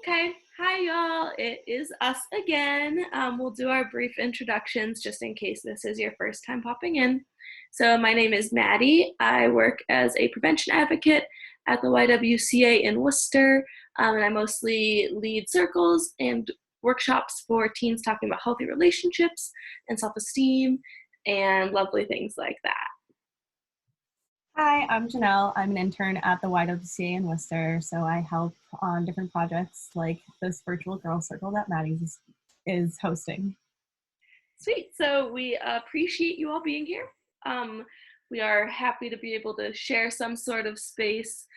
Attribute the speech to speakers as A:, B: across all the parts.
A: Okay, hi y'all. It is us again. We'll do our brief introductions just in case this is your first time popping in. So my name is Maddie. I work as a prevention advocate at the YWCA in Worcester, and I mostly lead circles and workshops for teens talking about healthy relationships and self-esteem and lovely things like that.
B: Hi, I'm Janelle. I'm an intern at the YWCA in Worcester, so I help on different projects like this virtual girl circle that Maddie's is hosting.
A: Sweet. So we appreciate you all being here. We are happy to be able to share some sort of space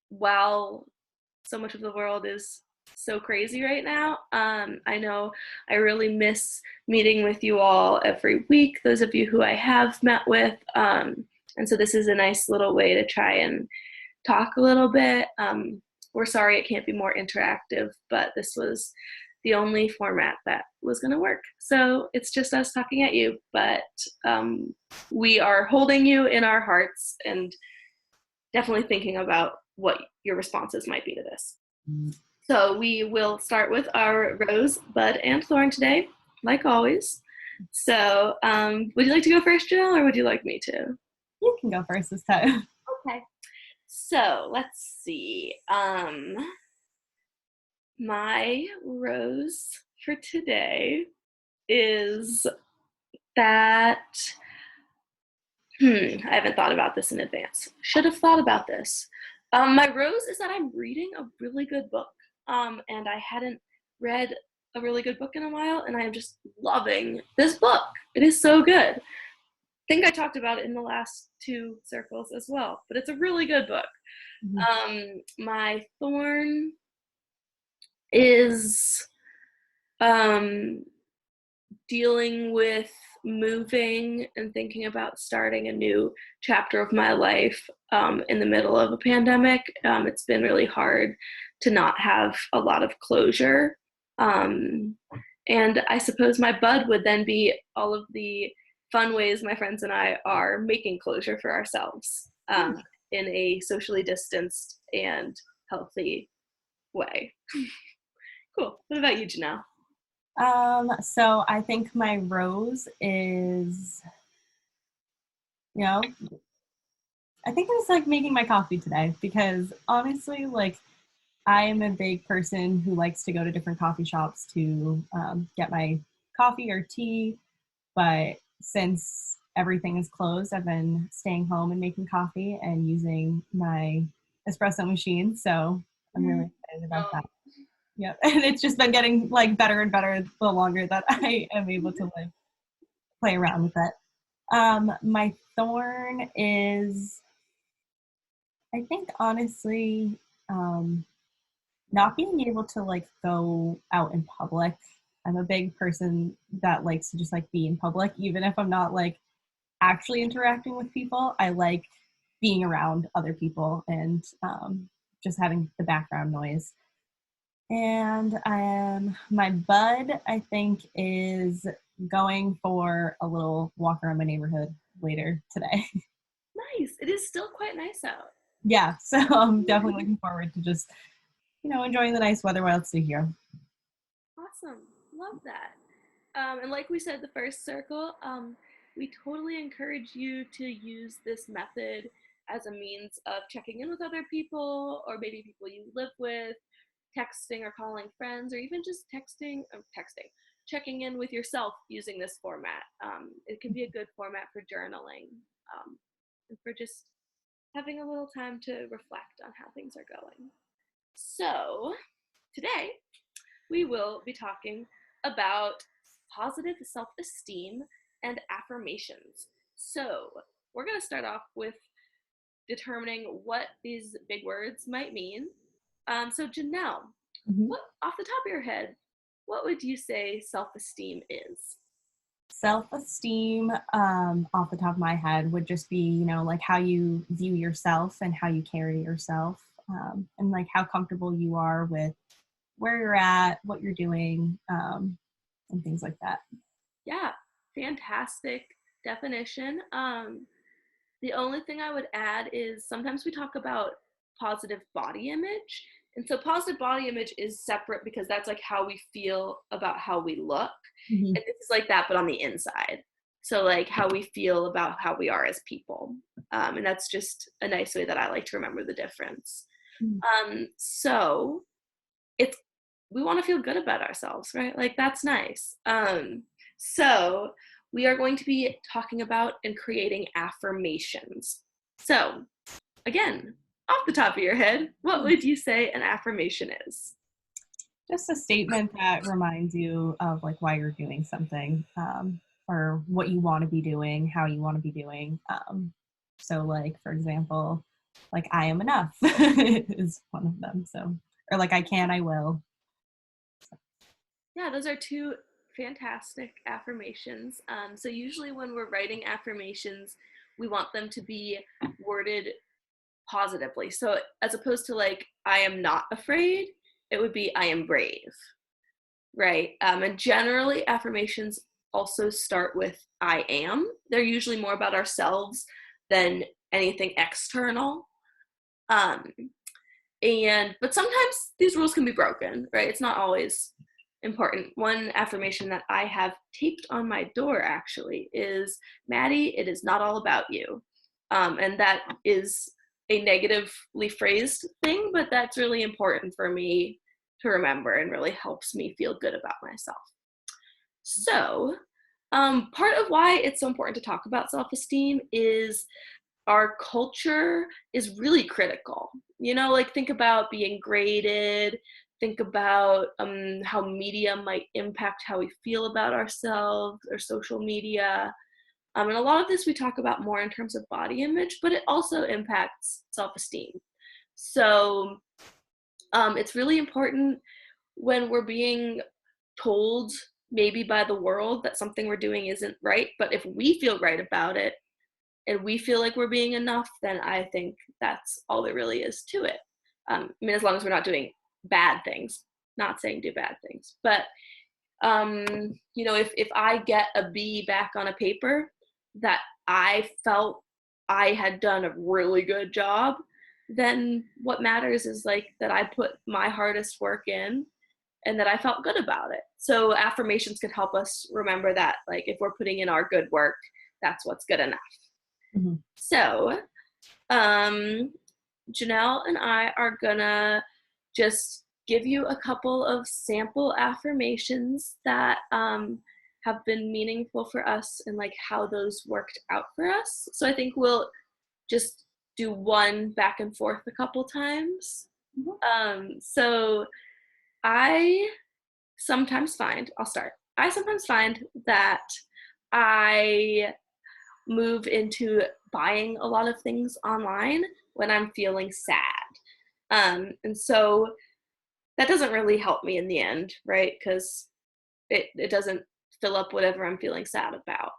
A: while so much of the world is so crazy right now. I know I really miss meeting with you all every week, those of you who I have met with. And so this is a nice little way to try and talk a little bit. We're sorry it can't be more interactive, but this was the only format that was going to work. So it's just us talking at you, but we are holding you in our hearts and definitely thinking about what your responses might be to this. So we will start with our rose, bud, and thorn today, like always. So would you like to go first, Janelle, or would you like me to?
B: You can go first this time.
A: Okay. So let's see. My rose for today is that I haven't thought about this in advance. Should have thought about this. My rose is that I'm reading a really good book, and I hadn't read a really good book in a while, and I am just loving this book. It is so good. I think I talked about it in the last two circles as well, but it's a really good book. My thorn is dealing with moving and thinking about starting a new chapter of my life in the middle of a pandemic. It's been really hard to not have a lot of closure. And I suppose my bud would then be all of the fun ways my friends and I are making closure for ourselves in a socially distanced and healthy way. Cool. What about you, Janelle?
B: So I think my rose is, I think it was like making my coffee today because honestly, I am a big person who likes to go to different coffee shops to get my coffee or tea. But since everything is closed, I've been staying home and making coffee and using my espresso machine. So I'm really excited about that. Yeah, and it's just been getting better and better the longer that I am able to play around with it. My thorn is, I think, honestly, not being able to go out in public. I'm a big person that likes to just be in public, even if I'm not actually interacting with people. I like being around other people and just having the background noise. And my bud, I think, is going for a little walk around my neighborhood later today.
A: Nice. It is still quite nice out.
B: Yeah, so I'm definitely looking forward to just, enjoying the nice weather while it's still here.
A: Awesome. Love that. And like we said, the first circle, we totally encourage you to use this method as a means of checking in with other people or maybe people you live with, texting or calling friends, or even just checking in with yourself using this format. It can be a good format for journaling and for just having a little time to reflect on how things are going. So today we will be talking about positive self-esteem and affirmations. So we're going to start off with determining what these big words might mean. So Janelle, what, off the top of your head, what would you say self-esteem is?
B: Self-esteem, off the top of my head, would just be, how you view yourself and how you carry yourself, and how comfortable you are with where you're at, what you're doing, and things like that.
A: Yeah, fantastic definition. The only thing I would add is sometimes we talk about positive body image And so positive body image is separate because that's like how we feel about how we look.
B: Mhm.
A: And this is like that, but on the inside. So like how we feel about how we are as people. And that's just a nice way that I like to remember the difference.
B: Mhm.
A: So it's we want to feel good about ourselves, right? Like that's nice. So we are going to be talking about and creating affirmations. So again, off the top of your head, what would you say an affirmation is?
B: Just a statement that reminds you of like why you're doing something, or what you want to be doing, how you want to be doing. So, like for example, like I am enough is one of them. So, or like I can, I will.
A: Yeah, those are two fantastic affirmations. So usually when we're writing affirmations, we want them to be worded positively. So as opposed to like, I am not afraid, it would be, I am brave, right? And generally, affirmations also start with I am. They're usually more about ourselves than anything external. Um, but sometimes these rules can be broken, right? It's not always important. One affirmation that I have taped on my door actually is, Maddie, it is not all about you. And that is a negatively phrased thing, but that's really important for me to remember and really helps me feel good about myself. So, part of why it's so important to talk about self esteem is our culture is really critical. You know, like think about being graded, think about how media might impact how we feel about ourselves or social media. And a lot of this we talk about more in terms of body image, but it also impacts self esteem. So it's really important when we're being told maybe by the world that something we're doing isn't right, but if we feel right about it, and we feel like we're being enough, then I think that's all there really is to it. I mean, as long as we're not doing bad things, not saying do bad things, but if I get a B back on a paper that I felt I had done a really good job, then what matters is like that I put my hardest work in and that I felt good about it. So affirmations could help us remember that, like if we're putting in our good work, that's what's good enough.
B: Mhm.
A: So, um, Janelle and I are gonna just give you a couple of sample affirmations that have been meaningful for us and like how those worked out for us. So I think we'll just do one back and forth a couple times.
B: Mhm.
A: So I I'll start. I sometimes find that I move into buying a lot of things online when I'm feeling sad. And so that doesn't really help me in the end, right? Because it doesn't fill up whatever I'm feeling sad about.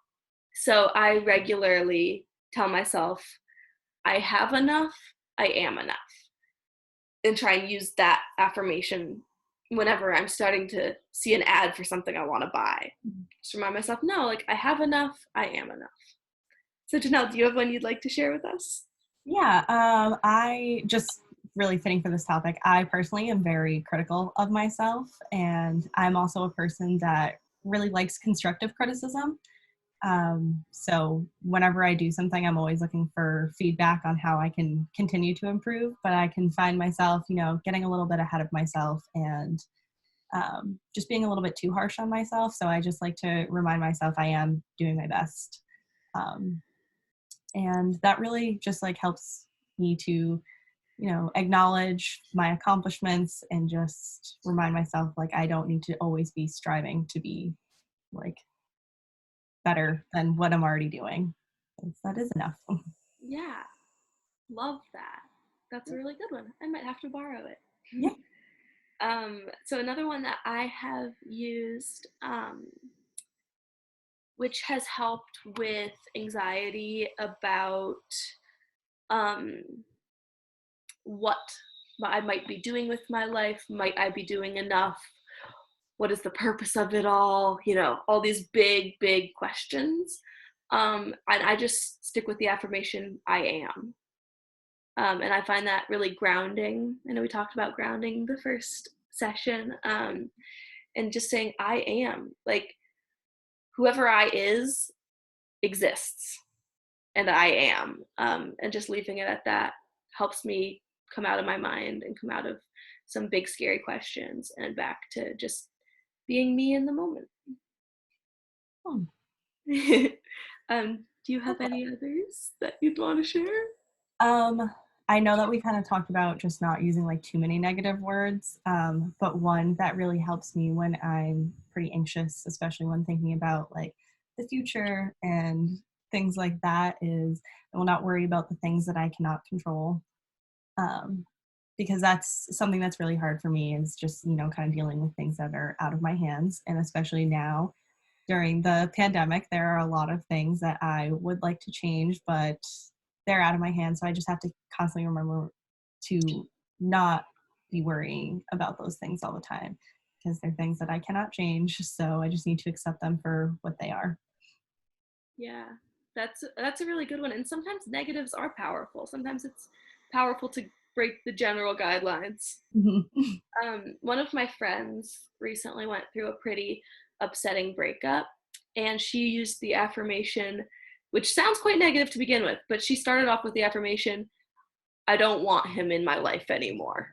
A: So I regularly tell myself, I have enough, I am enough, and try and use that affirmation whenever I'm starting to see an ad for something I want to buy. Just remind myself, no, like I have enough, I am enough. So Janelle, do you have one you'd like to share with us?
B: Yeah, I just really fitting for this topic. I personally am very critical of myself, and I'm also a person that really likes constructive criticism. So whenever I do something, I'm always looking for feedback on how I can continue to improve. But I can find myself, getting a little bit ahead of myself and just being a little bit too harsh on myself. So I just like to remind myself I am doing my best. Um, and that really just like helps me to acknowledge my accomplishments and just remind myself like I don't need to always be striving to be like better than what I'm already doing. That is enough.
A: Yeah, love that. That's a really good one. I might have to borrow it.
B: Yeah.
A: So another one that I have used, which has helped with anxiety about um, what I might be doing with my life. Might I be doing enough? What is the purpose of it all? All these big, big questions. And I just stick with the affirmation, I am. And I find that really grounding. I know we talked about grounding the first session, and just saying, I am. Like, whoever I is exists, and I am. And just leaving it at that helps me come out of my mind and come out of some big, scary questions and back to just being me in the moment.
B: Hmm.
A: Do you have any others that you'd want to share?
B: Um, I know that we kind of talked about just not using like too many negative words, but one that really helps me when I'm pretty anxious, especially when thinking about like the future and things like that, is I will not worry about the things that I cannot control. Um, because that's something that's really hard for me, is just, kind of dealing with things that are out of my hands. And especially now during the pandemic, there are a lot of things that I would like to change, but they're out of my hands. So I just have to constantly remember to not be worrying about those things all the time, because they're things that I cannot change. So I just need to accept them for what they are.
A: Yeah, that's a really good one. And sometimes negatives are powerful. Sometimes it's powerful to break the general guidelines.
B: Mhm.
A: One of my friends recently went through a pretty upsetting breakup, and she used the affirmation, which sounds quite negative to begin with, but she started off with the affirmation, I don't want him in my life anymore,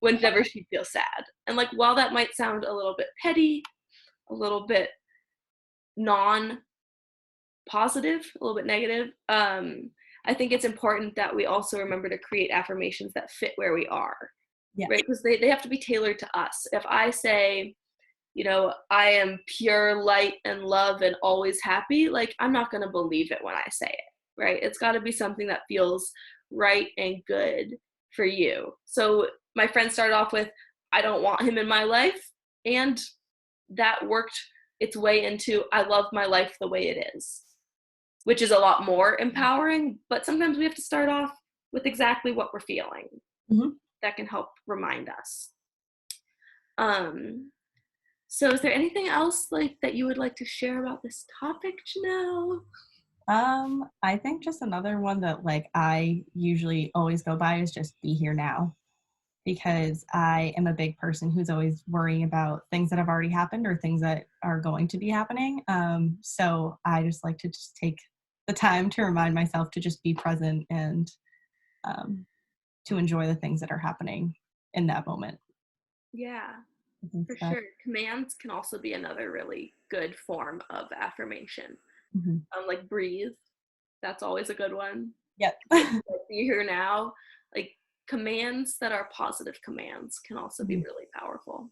A: whenever she feels sad. And like, while that might sound a little bit petty, a little bit non positive, a little bit negative, I think it's important that we also remember to create affirmations that fit where we are,
B: Yes.
A: right? Because they have to be tailored to us. If I say, I am pure light and love and always happy, like, I'm not going to believe it when I say it, right? It's got to be something that feels right and good for you. So my friend started off with, I don't want him in my life. And that worked its way into, I love my life the way it is, which is a lot more empowering. But sometimes we have to start off with exactly what we're feeling.
B: Mhm.
A: That can help remind us. Um, So is there anything else like that you would like to share about this topic, Janelle?
B: I think just another one that like I usually always go by is just be here now, because I am a big person who's always worrying about things that have already happened or things that are going to be happening. So I just like to just take the time to remind myself to just be present and um, to enjoy the things that are happening in that moment.
A: Yeah,
B: I think
A: for
B: that.
A: sure. Commands can also be another really good form of affirmation.
B: Mhm.
A: Like breathe, that's always a good one.
B: Yep.
A: Like, be here now. Like, commands that are positive commands can also be
B: Mhm.
A: really powerful.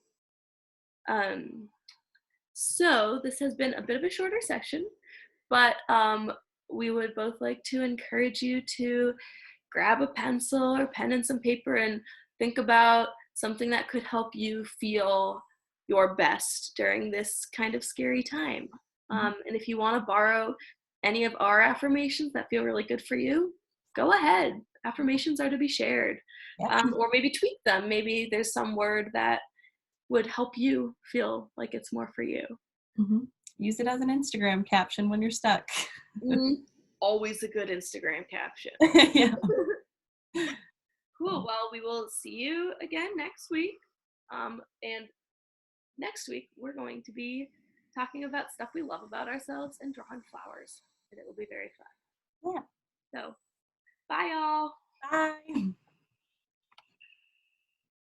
A: Um, so this has been a bit of a shorter session, but we would both like to encourage you to grab a pencil or pen and some paper and think about something that could help you feel your best during this kind of scary time.
B: Mhm.
A: And if you want to borrow any of our affirmations that feel really good for you, go ahead. Affirmations are to be shared.
B: Yep.
A: Or maybe tweak them. Maybe there's some word that would help you feel like it's more for you.
B: Mhm. Use it as an Instagram caption when you're stuck.
A: Mm, always a good Instagram caption.
B: Yeah.
A: Cool. Well, we will see you again next week. And next week, we're going to be talking about stuff we love about ourselves and drawing flowers. And it will be very fun.
B: Yeah.
A: So, bye, y'all.
B: Bye.